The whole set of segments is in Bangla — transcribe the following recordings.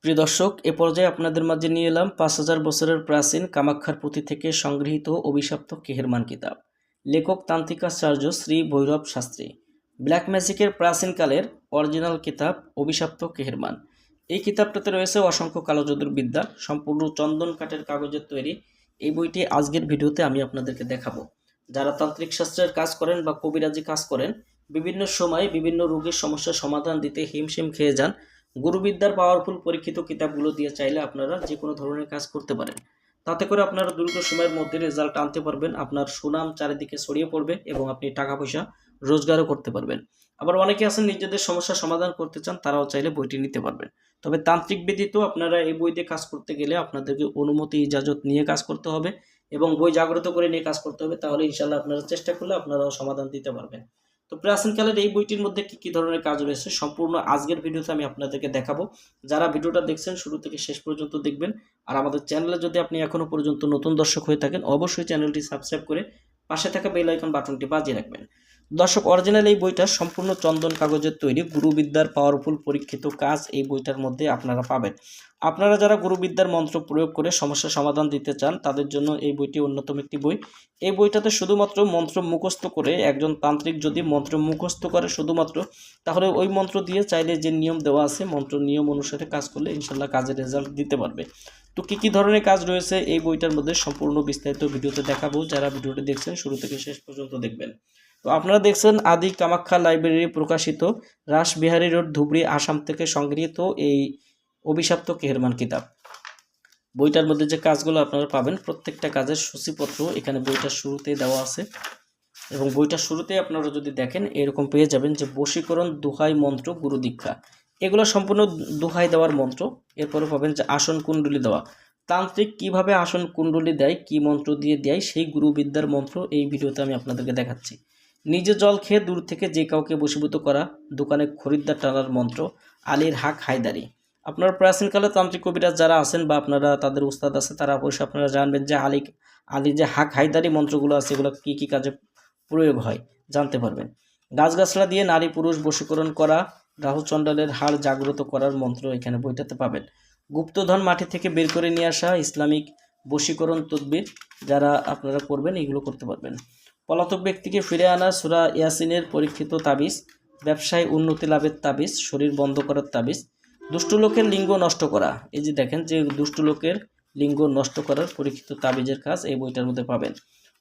প্রিয় দর্শক, এ পর্যায়ে আপনাদের মাঝে নিয়ে এলাম ৫,০০০ বছরের প্রাচীন কামাখ্যার পুঁথি থেকে সংগৃহীত অভিশপ্ত কেহেরমান কিতাব। লেখক তান্ত্রিকাচার্য শ্রী ভৈরব শাস্ত্রী। ব্ল্যাক ম্যাজিকের প্রাচীনকালের অরিজিনাল কিতাব অভিশপ্ত কেহেরমান। এই কিতাবটাতে রয়েছে অসংখ্য কালোজাদুর বিদ্যা, সম্পূর্ণ চন্দন কাঠের কাগজের তৈরি। এই বইটি আজকের ভিডিওতে আমি আপনাদেরকে দেখাবো। যারা তান্ত্রিক শাস্ত্রের কাজ করেন বা কবিরাজি কাজ করেন, বিভিন্ন সময় বিভিন্ন রোগের সমস্যার সমাধান দিতে হিমশিম খেয়ে যান, গুরুবিদ্যার পাওয়ারফুল পরীক্ষিত কিতাবগুলো দিয়ে চাইলে আপনারা যে কোনো ধরনের কাজ করতে পারেন। তাতে করে আপনারা দ্রুত সময়ের মধ্যে রেজাল্ট আনতে পারবেন, আপনার সুনাম চারিদিকে ছড়িয়ে পড়বে এবং আপনি টাকা পয়সা রোজগারও করতে পারবেন। আবার অনেকে আছেন নিজেদের সমস্যার সমাধান করতে চান, তারাও চাইলে বইটি নিতে পারবেন। তবে তান্ত্রিক ব্যতীত আপনারা এই বই দিয়ে কাজ করতে গেলে আপনাদেরকে অনুমতি ইজাজত নিয়ে কাজ করতে হবে এবং বই জাগ্রত করে নিয়ে কাজ করতে হবে। তাহলে ইনশাল্লাহ আপনারা চেষ্টা করলে আপনারাও সমাধান দিতে পারবেন। তো প্রাচীনকালের এই বইটির মধ্যে কি ধরনের কাজ রয়েছে সম্পূর্ণ আজকের ভিডিওতে আমি আপনাদেরকে দেখাবো। যারা ভিডিওটা দেখছেন শুরু থেকে শেষ পর্যন্ত দেখবেন। আর আমাদের চ্যানেলে যদি আপনি এখনো পর্যন্ত নতুন দর্শক হয়ে থাকেন, অবশ্যই চ্যানেলটি সাবস্ক্রাইব করে পাশে থাকা বেল আইকন বাটনটি বাজিয়ে রাখবেন। দর্শক, অরিজিনাল এই বইটা সম্পূর্ণ চন্দন কাগজের তৈরি, গুরুবিদ্যার পাওয়ারফুল পরীক্ষিত কাজ এই বইটার মধ্যে আপনারা পাবেন। আপনারা যারা গুরুবিদ্যার মন্ত্র প্রয়োগ করে সমস্যার সমাধান দিতে চান, তাদের জন্য এই বইটি অন্যতম একটি বই। এই বইটাতে শুধুমাত্র মন্ত্র মুখস্থ করে, একজন তান্ত্রিক যদি মন্ত্র মুখস্থ করে শুধুমাত্র, তাহলে ওই মন্ত্র দিয়ে চাইলে যে নিয়ম দেওয়া আছে মন্ত্র নিয়ম অনুসারে কাজ করলে ইনশাল্লাহ কাজের রেজাল্ট দিতে পারবে। তো কি ধরনের কাজ রয়েছে এই বইটার মধ্যে সম্পূর্ণ বিস্তারিত ভিডিওতে দেখাবো। যারা ভিডিওটি দেখছেন শুরু থেকে শেষ পর্যন্ত দেখবেন। তো আপনারা দেখছেন আদি কামাখ্যা লাইব্রেরি প্রকাশিত, রাসবিহারী রোড, ধুবড়ী, আসাম থেকে সংগৃহীত এই অভিশপ্ত কেহেরমান কিতাব। বইটার মধ্যে যে কাজগুলো আপনারা পাবেন, প্রত্যেকটা কাজের সূচিপত্র এখানে বইটার শুরুতে দেওয়া আছে এবং বইটার শুরুতে আপনারা যদি দেখেন এরকম পেয়ে যাবেন যে বশীকরণ, দোহাই মন্ত্র, গুরু দীক্ষা, এগুলো সম্পূর্ণ দোহাই দেওয়ার মন্ত্র। এরপরে পাবেন যে আসন কুণ্ডলী দেওয়া, তান্ত্রিক কিভাবে আসন কুণ্ডলী দেয়, কি মন্ত্র দিয়ে দেয়, সেই গুরুবিদ্যার মন্ত্র এই ভিডিওতে আমি আপনাদেরকে দেখাচ্ছি। নিজে জল খেয়ে দূর থেকে যে কাউকে বশীভূত করা, দোকানে খরিদ্দার টানার মন্ত্র, আলীর হাক হায়দারি। আপনারা প্রাচীনকালে তান্ত্রিক কবিরাজ যারা আছেন বা আপনারা তাদের উস্তাদ আছে, তারা অবশ্যই আপনারা জানবেন যে আলীর যে হাক হায়দারি মন্ত্রগুলো আছে এগুলো কী কাজে প্রয়োগ হয় জানতে পারবেন। গাছগাছলা দিয়ে নারী পুরুষ বশীকরণ করা, রাহু চণ্ডালের হাড় জাগ্রত করার মন্ত্র এখানে বইটাতে পাবেন। গুপ্তধন মাটি থেকে বের করে নিয়ে আসা, ইসলামিক বশীকরণ তদবির যারা আপনারা করবেন এগুলো করতে পারবেন। পলাতক ব্যক্তিকে ফিরে আনা, সূরা ইয়াসিনের পরীক্ষিত তাবিজ, ব্যবসায় উন্নতি লাভের তাবিজ, শরীর বন্ধ করার তাবিজ, দুষ্ট লোকের লিঙ্গ নষ্ট করা। এই যে দেখেন যে দুষ্ট লোকের লিঙ্গ নষ্ট করার পরীক্ষিত তাবিজের কাজ এই বইটার মধ্যে পাবেন।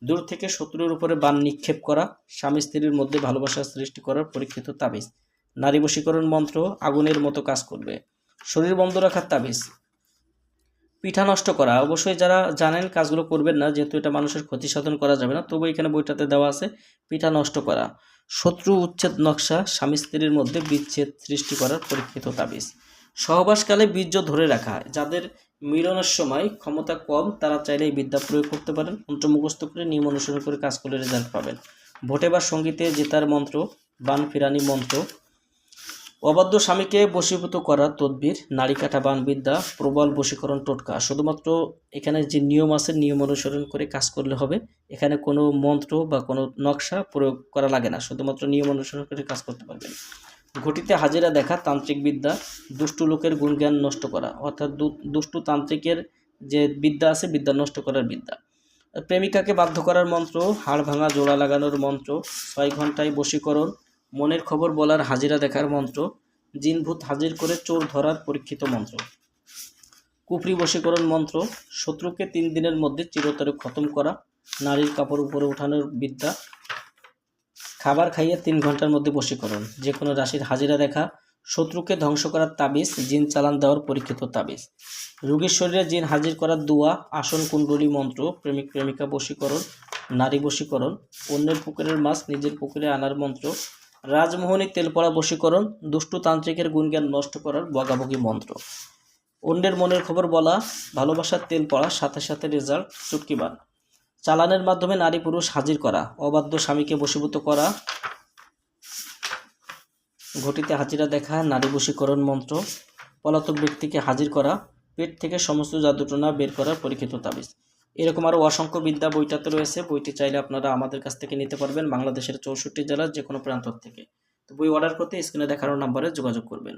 দূর থেকে শত্রুর উপরে বাণ নিক্ষেপ করা, স্বামী স্ত্রীর মধ্যে ভালোবাসার সৃষ্টি করার পরীক্ষিত তাবিজ, নারী বশীকরণ মন্ত্র আগুনের মতো কাজ করবে, শরীর বন্ধ রাখার তাবিজ, পিঠা নষ্ট করা। অবশ্যই যারা জানেন কাজগুলো করবেন না, যেহেতু এটা মানুষের ক্ষতি সাধন করা যাবে না, তবু এখানে বইটাতে দেওয়া আছে পিঠা নষ্ট করা, শত্রু উচ্ছেদ নকশা, স্বামী স্ত্রীর মধ্যে বিচ্ছেদ সৃষ্টি করার পরীক্ষিত তাবিজ, সহবাসকালে বীর্য ধরে রাখা। যাদের মিলনের সময় ক্ষমতা কম তারা চাইলে এই বিদ্যা প্রয়োগ করতে পারেন। মন্ত্র মুখস্থ করে নিয়ম অনুসরণ করে কাজ করলে রেজাল্ট পাবেন। ভোটে বা সঙ্গীতে জেতার মন্ত্র, বান ফিরানি মন্ত্র, অবাধ্য স্বামীকে বশীভূত করা তদবির, নারী কাটা বান বিদ্যা, প্রবল বশীকরণ টোটকা। শুধুমাত্র এখানে যে নিয়ম আছে নিয়ম অনুসরণ করে কাজ করলে হবে। এখানে কোনো মন্ত্র বা কোনো নকশা প্রয়োগ করা লাগে না, শুধুমাত্র নিয়ম অনুসরণ করে কাজ করতে পারবেন। ঘটিতে হাজিরা দেখা, তান্ত্রিক বিদ্যা, দুষ্টু লোকের গুণজ্ঞান নষ্ট করা, অর্থাৎ দুষ্টু তান্ত্রিকের যে বিদ্যা আছে বিদ্যা নষ্ট করার বিদ্যা। প্রেমিকাকে বাধ্য করার মন্ত্র, হাড় ভাঙা জোড়া লাগানোর মন্ত্র, 6 ঘন্টায় বশীকরণ, মনের খবর বলার হাজিরা দেখার মন্ত্র, জিনভূত হাজির করে চোর ধরার পরীক্ষিত মন্ত্র, কুফরি বশীকরণ মন্ত্র, শত্রুকে 3 দিনের মধ্যে চিরতরে খতম করা, নারীর কাপড় উপরে ওঠানোর বিদ্যা, খাবার খাইয়ে 3 ঘন্টার মধ্যে বশীকরণ, যে কোনো রাশির হাজিরা দেখা, শত্রুকে ধ্বংস করার তাবিজ, জিন চালান দেওয়ার পরীক্ষিত তাবিজ, রোগীর শরীরে জিন হাজির করার দোয়া, আসন কুণ্ডলী মন্ত্র, প্রেমিক প্রেমিকা বশীকরণ, নারী বশীকরণ, অন্যের পুকুরের মাছ নিজের পুকুরে আনার মন্ত্র, রাজমোহনী তেল পড়া বশীকরণ, দুষ্টু তান্ত্রিকের গুণজ্ঞান নষ্ট করার বগাবগি মন্ত্র, অন্যের মনের খবর বলা, ভালোবাসার তেল পড়া, সাথে সাথে রেজাল্ট চুটকিবান, চালানের মাধ্যমে নারী পুরুষ হাজির করা, অবাধ্য স্বামীকে বশীভূত করা, ঘটিতে হাজিরা দেখা, নারী বশীকরণ মন্ত্র, পলাতক ব্যক্তিকে হাজির করা, পেট থেকে সমস্ত জাদুটনা বের করার পরীক্ষিত তাবিজ। এরকম আরও অসংখ্য বিদ্যা বইটাতে রয়েছে। বইটি চাইলে আপনারা আমাদের কাছ থেকে নিতে পারবেন, বাংলাদেশের 64 জেলার যে কোনো প্রান্ত থেকে। তো বই অর্ডার করতে স্ক্রিনে দেখানো নাম্বারে যোগাযোগ করবেন।